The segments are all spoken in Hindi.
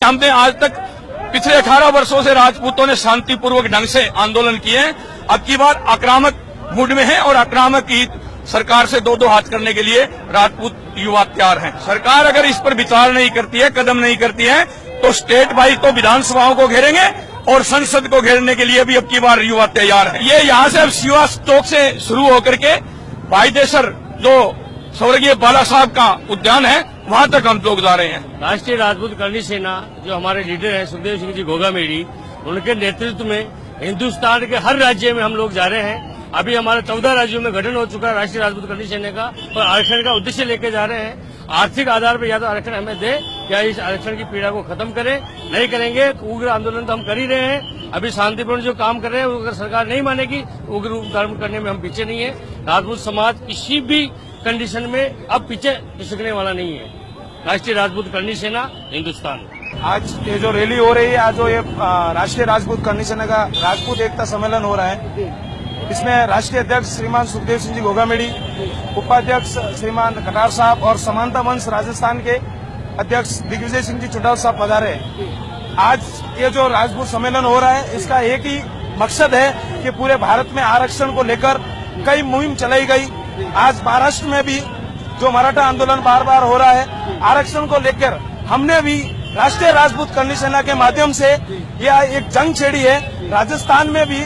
हमने आज तक पिछले 18 वर्षों से राजपूतों ने शांतिपूर्वक ढंग से आंदोलन किए हैं। अब की बार आक्रामक मूड में है और आक्रामक की सरकार से दो हाथ करने के लिए राजपूत युवा तैयार हैं। सरकार अगर इस पर विचार नहीं करती है, कदम नहीं करती है, तो स्टेट वाइज तो विधानसभाओं को घेरेंगे और संसद को घेरने के लिए भी अब की बार युवा तैयार है। ये यहाँ से अब शिवा चौक से शुरू होकर के भाईदेसर जो स्वर्गीय बाला साहब का उद्यान है वहाँ तक हम लोग जा रहे हैं। राष्ट्रीय राजपूत करणी सेना जो हमारे लीडर हैं सुखदेव सिंह जी घोगामेड़ी, उनके नेतृत्व में हिंदुस्तान के हर राज्य में हम लोग जा रहे हैं। अभी हमारे 14 राज्यों में गठन हो चुका है राष्ट्रीय राजपूत करणी सेना का, और आरक्षण का उद्देश्य लेके जा रहे हैं। आर्थिक आधार पर या तो आरक्षण हमें दे या इस आरक्षण की पीड़ा को खत्म करें। नहीं करेंगे तो उग्र आंदोलन तो हम कर ही रहे हैं। अभी शांतिपूर्ण जो काम कर रहे हैं अगर सरकार नहीं मानेगी, उग्र रूप धारण करने में हम पीछे नहीं है। राजपूत समाज किसी भी कंडीशन में अब पीछे खिसकने वाला नहीं है। राष्ट्रीय राजपूत करणी सेना हिंदुस्तान। आज ये जो रैली हो रही है, आज जो ये राष्ट्रीय राजपूत करणी सेना का राजपूत एकता सम्मेलन हो रहा है, इसमें राष्ट्रीय अध्यक्ष श्रीमान सुखदेव सिंह जी घोगामेड़ी, उपाध्यक्ष श्रीमान कटार साहब और समानता मंच राजस्थान के अध्यक्ष दिग्विजय सिंह जी चुटाव साहब पधारे। आज ये जो राजपूत सम्मेलन हो रहा है, इसका एक ही मकसद है कि पूरे भारत में आरक्षण को लेकर कई मुहिम चलाई गई। आज महाराष्ट्र में भी जो मराठा आंदोलन बार बार हो रहा है, आरक्षण को लेकर हमने भी राष्ट्रीय राजपूत करणी सेना के माध्यम से यह एक जंग छेड़ी है। राजस्थान में भी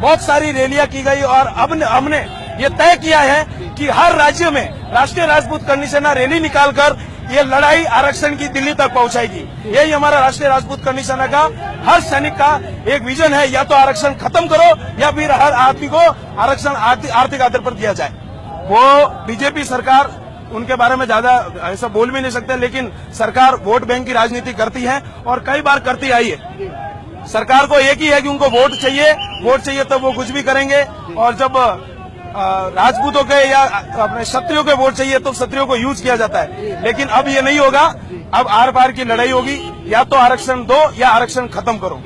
बहुत सारी रैलियां की गई और अब हमने ये तय किया है कि हर राज्य में राष्ट्रीय राजपूत करणी सेना रैली निकालकर ये लड़ाई आरक्षण की दिल्ली तक पहुंचाएगी। यही हमारा राष्ट्रीय राजपूत करणी सेना का हर सैनिक का एक विजन है, या तो आरक्षण खत्म करो या फिर हर आदमी को आरक्षण आर्थिक आधार पर दिया जाए। वो बीजेपी सरकार, उनके बारे में ज्यादा ऐसा बोल भी नहीं सकते, लेकिन सरकार वोट बैंक की राजनीति करती है और कई बार करती आई है। सरकार को एक ही है कि उनको वोट चाहिए तो वो कुछ भी करेंगे, और जब राजपूतों के या अपने क्षत्रियों के वोट चाहिए तो क्षत्रियों को यूज किया जाता है। लेकिन अब ये नहीं होगा, अब आर पार की लड़ाई होगी, या तो आरक्षण दो या आरक्षण खत्म करो।